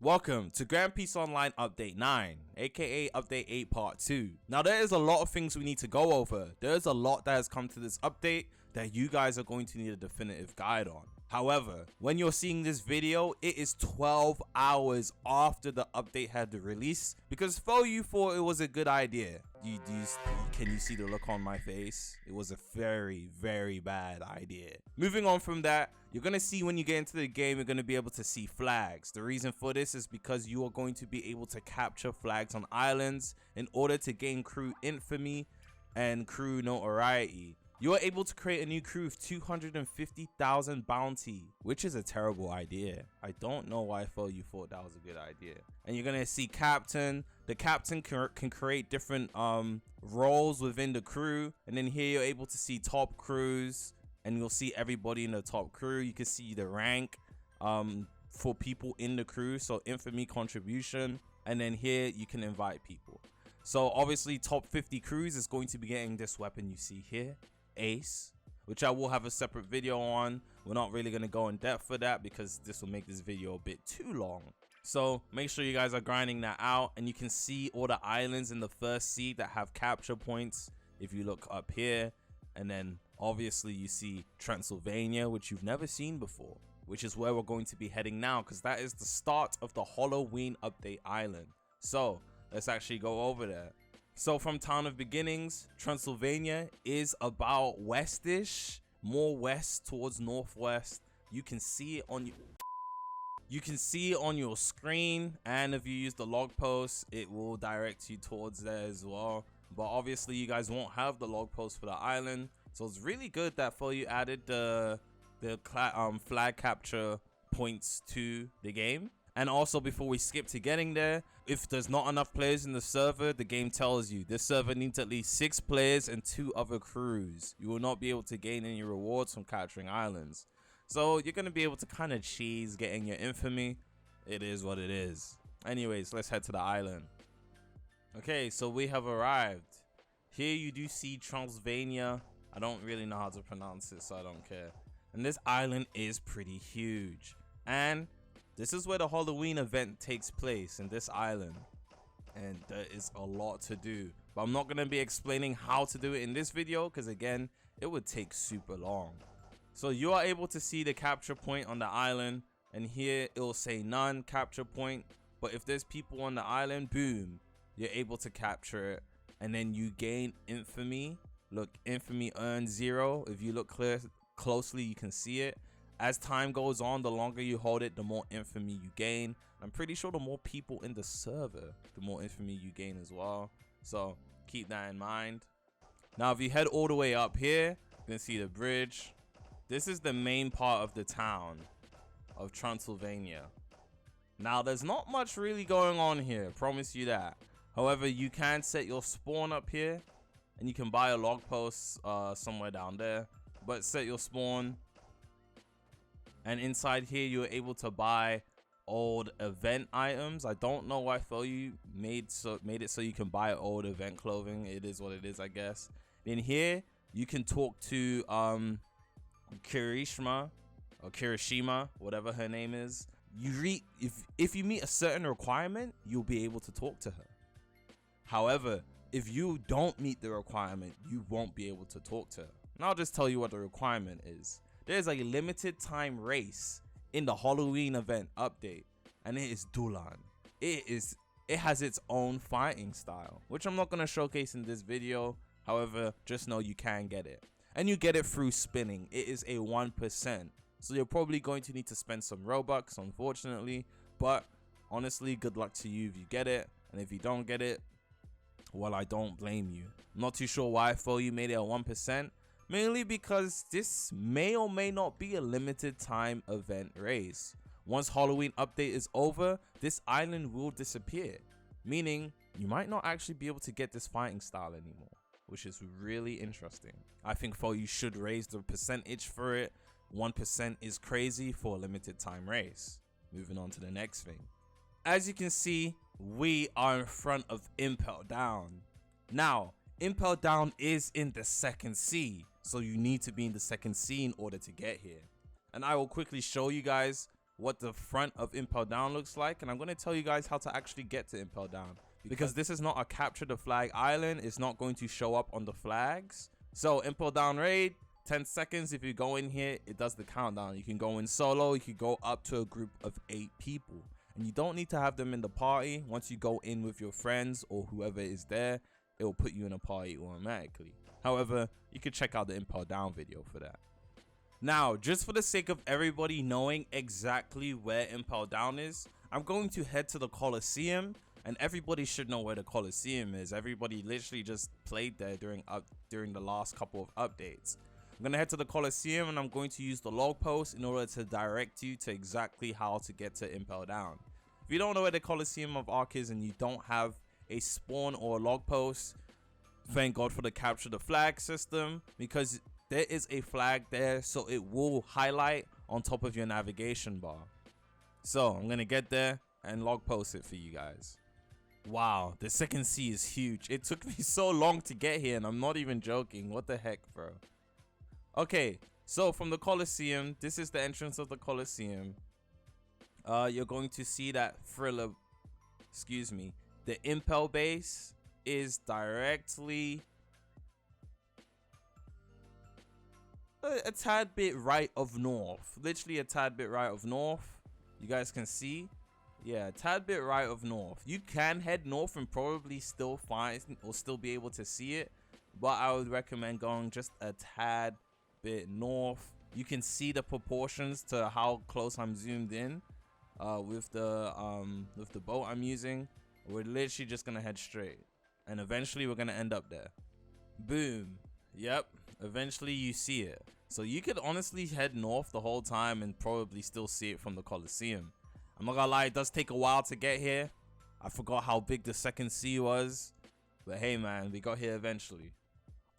Welcome to Grand Peace Online Update 9, aka Update 8 Part 2. Now there is a lot of things we need to go over. There's a lot that has come to this update that you guys are going to need a definitive guide on. However, when you're seeing this video, it is 12 hours after the update had released because you thought it was a good idea. Can you see the look on my face? It was a very bad idea. Moving on from that, you're going to see when you get into the game, you're going to be able to see flags. The reason for this is because you are going to be able to capture flags on islands in order to gain crew infamy and crew notoriety. You are able to create a new crew with 250,000 bounty, which is a terrible idea. I don't know why you thought that was a good idea. And you're gonna see captain. The captain can create different roles within the crew. And then here you're able to see top crews, and you'll see everybody in the top crew. You can see the rank for people in the crew, so infamy contribution. And then here you can invite people. So obviously top 50 crews is going to be getting this weapon you see here, Ace, which I will have a separate video on. We're not really going to go in depth for that because this will make this video a bit too long. So make sure you guys are grinding that out, and you can see all the islands in the first seed that have capture points if you look up here. And then obviously you see Transylvania, which you've never seen before, which is where we're going to be heading now because that is the start of the Halloween update island. So let's actually go over there. So from Town of Beginnings, Transylvania is about westish, more west towards northwest. You can see it on your screen, and if you use the log post, it will direct you towards there as well. But obviously you guys won't have the log post for the island, so it's really good that you added the flag capture points to the game. And also, before we skip to getting there, if there's not enough players in the server, the game tells you this server needs at least 6 players and 2 other crews. You will not be able to gain any rewards from capturing islands. So you're going to be able to kind of cheese getting your infamy. It is what it is. Anyways, let's head to the island. Okay, so we have arrived. Here you do see Transylvania. I don't really know how to pronounce it, so I don't care. And this island is pretty huge. And this is where the Halloween event takes place, in this island, and there is a lot to do, but I'm not going to be explaining how to do it in this video because again it would take super long. So you are able to see the capture point on the island, and here it will say none capture point, but if there's people on the island, boom, you're able to capture it, and then you gain infamy. Look, infamy earns 0. If you look closely, you can see it. As time goes on, the longer you hold it, the more infamy you gain. I'm pretty sure the more people in the server, the more infamy you gain as well. So keep that in mind. Now, if you head all the way up here, you can see the bridge. This is the main part of the town of Transylvania. Now, there's not much really going on here, promise you that. However, you can set your spawn up here, and you can buy a log post somewhere down there. But set your spawn. And inside here, you're able to buy old event items. I don't know why you made it so you can buy old event clothing. It is what it is, I guess. In here, you can talk to Kirishima or Kirishima, whatever her name is. If you meet a certain requirement, you'll be able to talk to her. However, if you don't meet the requirement, you won't be able to talk to her. And I'll just tell you what the requirement is. There's a limited time race in the Halloween event update, and it is Dulan. It has its own fighting style, which I'm not going to showcase in this video. However, just know you can get it, and you get it through spinning. It is a 1%, so you're probably going to need to spend some Robux, unfortunately, but honestly, good luck to you if you get it. And if you don't get it, well, I don't blame you. I'm not too sure why you made it a 1%. Mainly because this may or may not be a limited time event race. Once Halloween update is over, this island will disappear, meaning you might not actually be able to get this fighting style anymore, which is really interesting. I think you should raise the percentage for it. 1% is crazy for a limited time race. Moving on to the next thing. As you can see, we are in front of Impel Down. Now, Impel Down is in the 2nd sea, so you need to be in the 2nd sea in order to get here. And I will quickly show you guys what the front of Impel Down looks like, and I'm going to tell you guys how to actually get to Impel Down, because this is not a capture the flag island. It's not going to show up on the flags. So Impel Down raid, 10 seconds. If you go in here, it does the countdown. You can go in solo, you can go up to a group of 8 people, and you don't need to have them in the party. Once you go in with your friends or whoever is there, it will put you in a party automatically. However, you can check out the Impel Down video for that. Now, just for the sake of everybody knowing exactly where Impel Down is, I'm going to head to the Coliseum, and everybody should know where the Coliseum is. Everybody literally just played there during the last couple of updates. I'm going to head to the Coliseum, and I'm going to use the log post in order to direct you to exactly how to get to Impel Down. If you don't know where the Coliseum of Ark is and you don't have a spawn or a log post, thank God for the capture the flag system, because there is a flag there, so it will highlight on top of your navigation bar. So I'm gonna get there and log post it for you guys. Wow, the second C is huge. It took me so long to get here, and I'm not even joking. What the heck, bro? Okay, so from the Coliseum, this is the entrance of the Coliseum. You're going to see that the Impel base is directly a tad bit right of north. Literally a tad bit right of north. You guys can see. Yeah, a tad bit right of north. You can head north and probably still find or still be able to see it, but I would recommend going just a tad bit north. You can see the proportions to how close I'm zoomed in with the boat I'm using. We're literally just gonna head straight, and eventually we're gonna end up there. Boom. Yep, eventually you see it. So you could honestly head north the whole time and probably still see it from the Coliseum. I'm not gonna lie, it does take a while to get here. I forgot how big the second C was, but hey man, we got here eventually.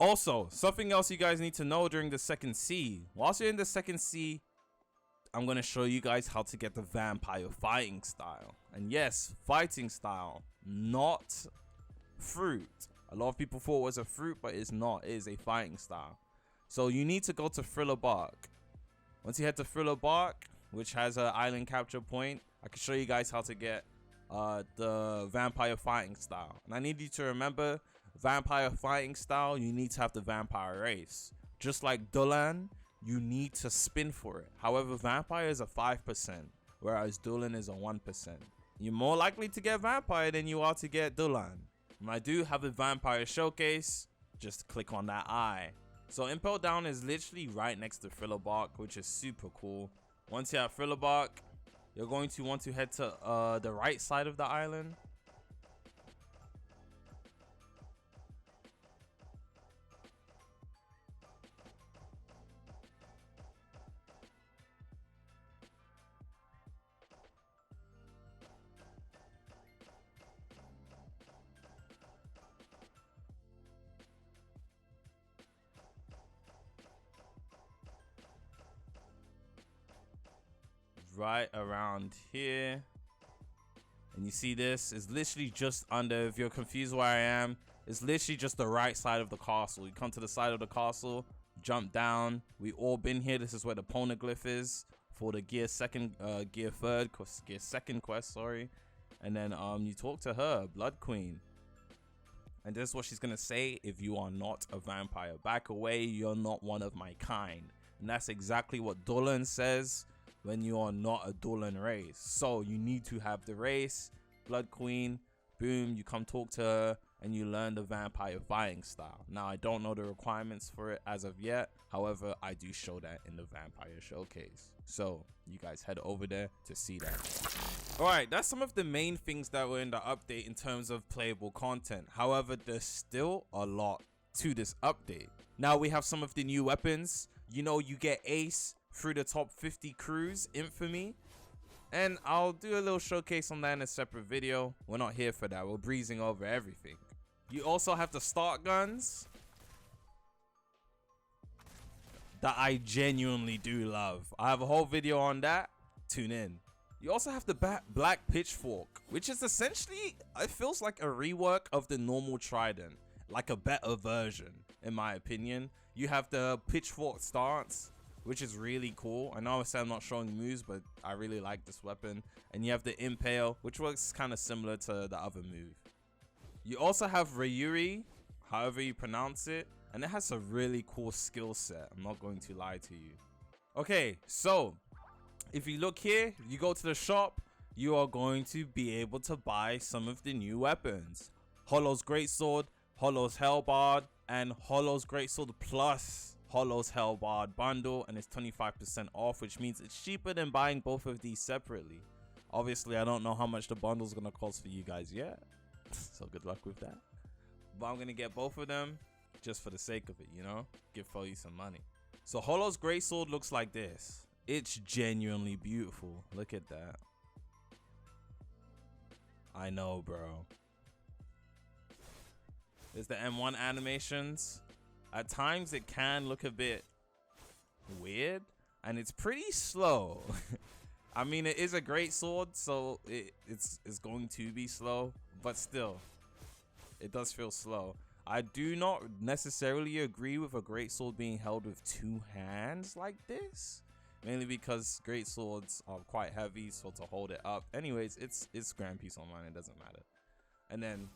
Also, something else you guys need to know during the second C. Whilst you're in the second C, I'm gonna show you guys how to get the vampire fighting style. And yes, fighting style, not fruit. A lot of people thought it was a fruit, but it's not. It is a fighting style. So you need to go to Thriller Bark. Once you head to Thriller Bark, which has an island capture point, I can show you guys how to get the vampire fighting style. And I need you to remember, vampire fighting style, you need to have the vampire race. Just like Dolan, you need to spin for it. However, vampire is a 5%, whereas Dolan is a 1%. You're more likely to get vampire than you are to get Dolan. And I do have a vampire showcase. Just click on that eye. So Impel Down is literally right next to Thriller Bark, which is super cool. Once you're at Thriller Bark, you're going to want to head to the right side of the island. Right around here, and you see this is literally just under, if you're confused where I am, it's literally just the right side of the castle. You come to the side of the castle, jump down. We all been here. This is where the poneglyph is for the gear second quest, sorry. And then you talk to her, Blood Queen, and this is what she's gonna say: if you are not a vampire, back away, you're not one of my kind. And that's exactly what Dolan says when you are not a Dolan race. So you need to have the race, Blood Queen. Boom, you come talk to her and you learn the vampire fighting style. Now, I don't know the requirements for it as of yet. However, I do show that in the vampire showcase. So you guys head over there to see that. All right, that's some of the main things that were in the update in terms of playable content. However, there's still a lot to this update. Now we have some of the new weapons. You know, you get Ace through the top 50 crews, Infamy, and I'll do a little showcase on that in a separate video. We're not here for that. We're breezing over everything. You also have the start guns that I genuinely do love. I have a whole video on that. Tune in. You also have the black pitchfork, which is essentially, it feels like a rework of the normal trident, like a better version in my opinion. You have the pitchfork stance, which is really cool. I know I said I'm not showing moves, but I really like this weapon. And you have the Impel, which works kind of similar to the other move. You also have Ryuri, however you pronounce it, and it has a really cool skill set. I'm not going to lie to you. Okay, so if you look here, you go to the shop, you are going to be able to buy some of the new weapons. Hollow's Greatsword, Hollow's Hellbard, and Hollow's Greatsword plus Hollow's Hellbard bundle, and it's 25% off, which means it's cheaper than buying both of these separately. Obviously, I don't know how much the bundle is going to cost for you guys yet, so good luck with that. But I'm going to get both of them just for the sake of it, you know? Give you some money. So Hollow's Greatsword looks like this. It's genuinely beautiful. Look at that. I know, bro. There's the M1 animations. At times it can look a bit weird, and it's pretty slow. I mean, it is a great sword, so it's going to be slow, but still, it does feel slow. I do not necessarily agree with a great sword being held with two hands like this, mainly because great swords are quite heavy, so to hold it up. Anyways, it's Grand Piece Online, it doesn't matter. And then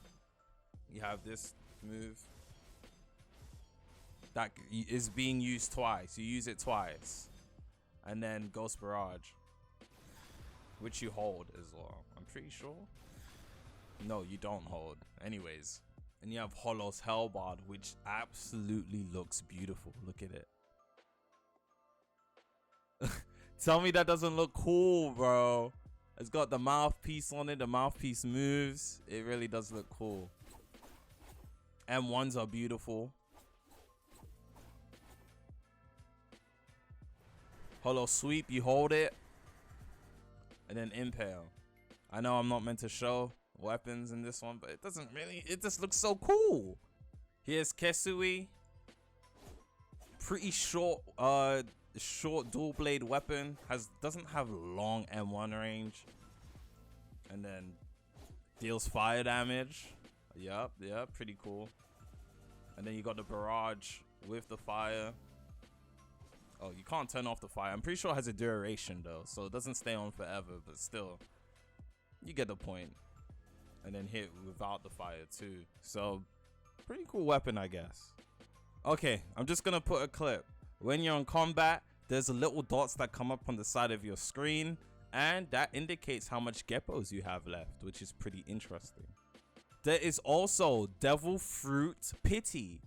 you have this move that is being used twice. You use it twice. And then Ghost Barrage, which you hold as well, I'm pretty sure. No, you don't hold. Anyways. And you have Hollow's Hellbard, which absolutely looks beautiful. Look at it. Tell me that doesn't look cool, bro. It's got the mouthpiece on it. The mouthpiece moves. It really does look cool. M1s are beautiful. Hollow Sweep, you hold it. And then Impel. I know I'm not meant to show weapons in this one, but it doesn't really, it just looks so cool. Here's Kesui. Pretty short dual blade weapon. Doesn't have long M1 range. And then deals fire damage. Yep, pretty cool. And then you got the barrage with the fire. Oh, you can't turn off the fire. I'm pretty sure it has a duration though, so it doesn't stay on forever, but still, you get the point. And then hit without the fire too. So, pretty cool weapon, I guess. Okay, I'm just gonna put a clip. When you're in combat, there's a little dots that come up on the side of your screen, and that indicates how much Geppos you have left, which is pretty interesting. There is also Devil Fruit Pity.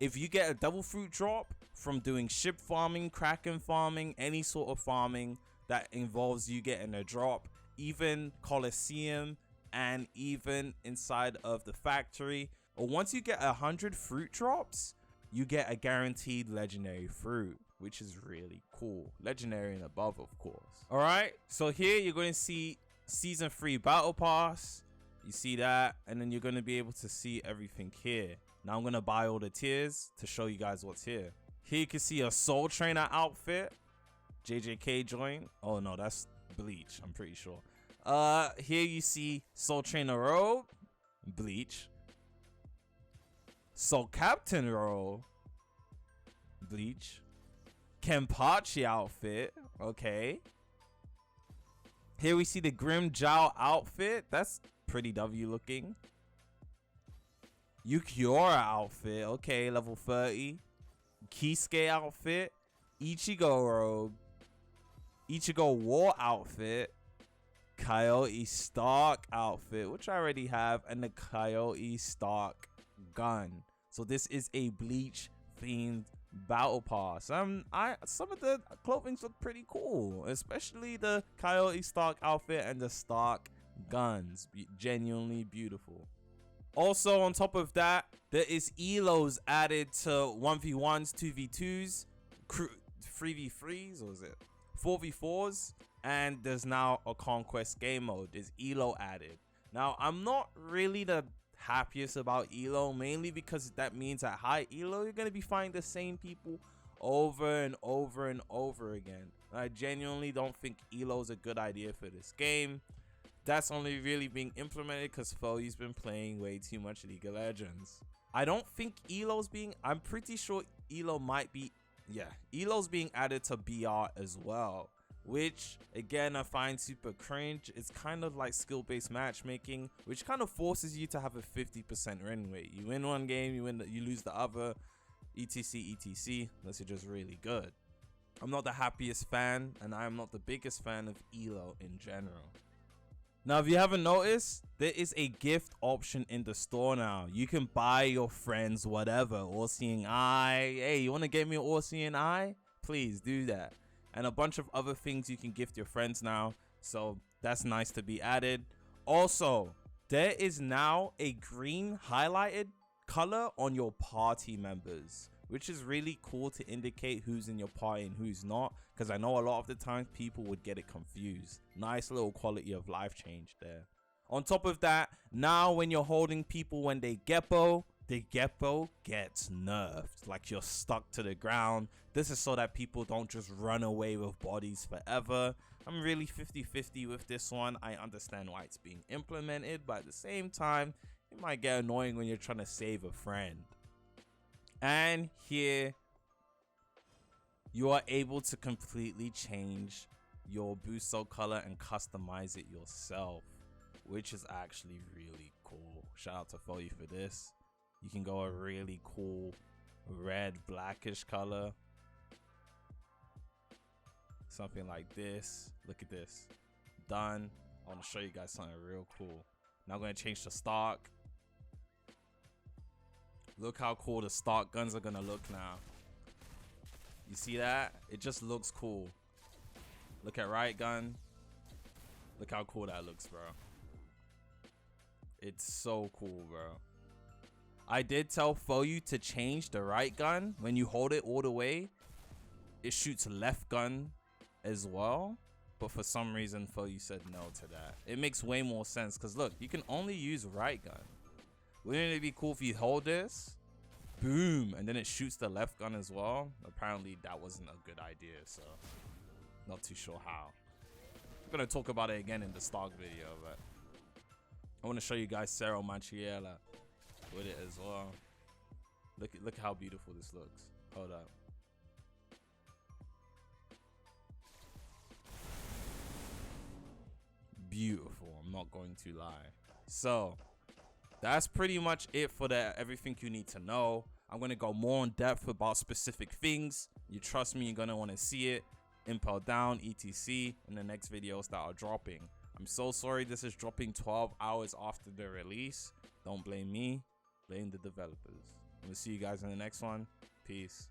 If you get a Devil Fruit drop from doing ship farming, Kraken farming, any sort of farming that involves you getting a drop, even Colosseum, and even inside of the factory, or once you get 100 fruit drops, you get a guaranteed legendary fruit, which is really cool. Legendary and above, of course. All right, so here you're going to see season 3 battle pass. You see that, and then you're going to be able to see everything here. Now I'm going to buy all the tiers to show you guys what's here. Here you can see a Soul Trainer outfit, JJK joint. Oh no, that's Bleach, I'm pretty sure. Here you see Soul Trainer robe, Bleach. Soul Captain robe, Bleach. Kenpachi outfit, okay. Here we see the Grim Jow outfit. That's pretty W looking. Yukiora outfit, okay, level 30. Kisuke outfit. Ichigo robe. Ichigo War outfit. Coyote Stark outfit, which I already have, and the Coyote Stark gun. So this is a Bleach themed battle pass. Some of the clothing look pretty cool, especially the Coyote Stark outfit and the Stark guns. Genuinely beautiful. Also, on top of that, there is elos added to 1v1s, 2v2s, 3v3s, or is it 4v4s? And there's now a conquest game mode. There's elo added. Now, I'm not really the happiest about elo, mainly because that means at high elo you're going to be fighting the same people over and over and over again. I genuinely don't think elo is a good idea for this game. That's only really being implemented because Foey's been playing way too much League of Legends. I don't think elo's being, I'm pretty sure elo might be yeah, Elo's being added to BR as well, which again I find super cringe. It's kind of like skill-based matchmaking, which kind of forces you to have a 50% win rate. You win one game, you lose the other, etc, unless you're just really good. I'm not the happiest fan, and I'm not the biggest fan of Elo in general. Now, if you haven't noticed, there is a gift option in the store now. You can buy your friends whatever. All-seeing eye. Hey, you want to get me an all-seeing eye? Please do that. And a bunch of other things you can gift your friends now. So that's nice to be added. Also, there is now a green highlighted color on your party members, which is really cool to indicate who's in your party and who's not, because I know a lot of the times people would get it confused. Nice little quality of life change there. On top of that, now when you're holding people when they Geppo, the Geppo gets nerfed, like you're stuck to the ground. This is so that people don't just run away with bodies forever. I'm really 50-50 with this one. I understand why it's being implemented, but at the same time, it might get annoying when you're trying to save a friend. And here you are able to completely change your booster color and customize it yourself, which is actually really cool. Shout out to Foley for this. You can go a really cool red blackish color, something like this. Look at this. Done. I want to show you guys something real cool. Now I'm going to change the stock. Look how cool the stock guns are gonna look now. You see that? It just looks cool. Look at right gun. Look how cool that looks, bro. It's so cool, bro. I did tell Foyu to change the right gun. When you hold it all the way, it shoots left gun as well. But for some reason, Foyu said no to that. It makes way more sense, because look, you can only use right gun. Wouldn't it be cool if you hold this, boom, and then it shoots the left gun as well? Apparently that wasn't a good idea, so not too sure how. I'm gonna talk about it again in the stock video, but I want to show you guys Cerro Manchiela with it as well. Look how beautiful this looks. Hold up. Beautiful, I'm not going to lie. So that's pretty much it for everything you need to know. I'm going to go more in depth about specific things. You trust me, you're going to want to see it. Impel down, etc. in the next videos that are dropping. I'm so sorry this is dropping 12 hours after the release. Don't blame me, blame the developers. I'm going to see you guys in the next one. Peace.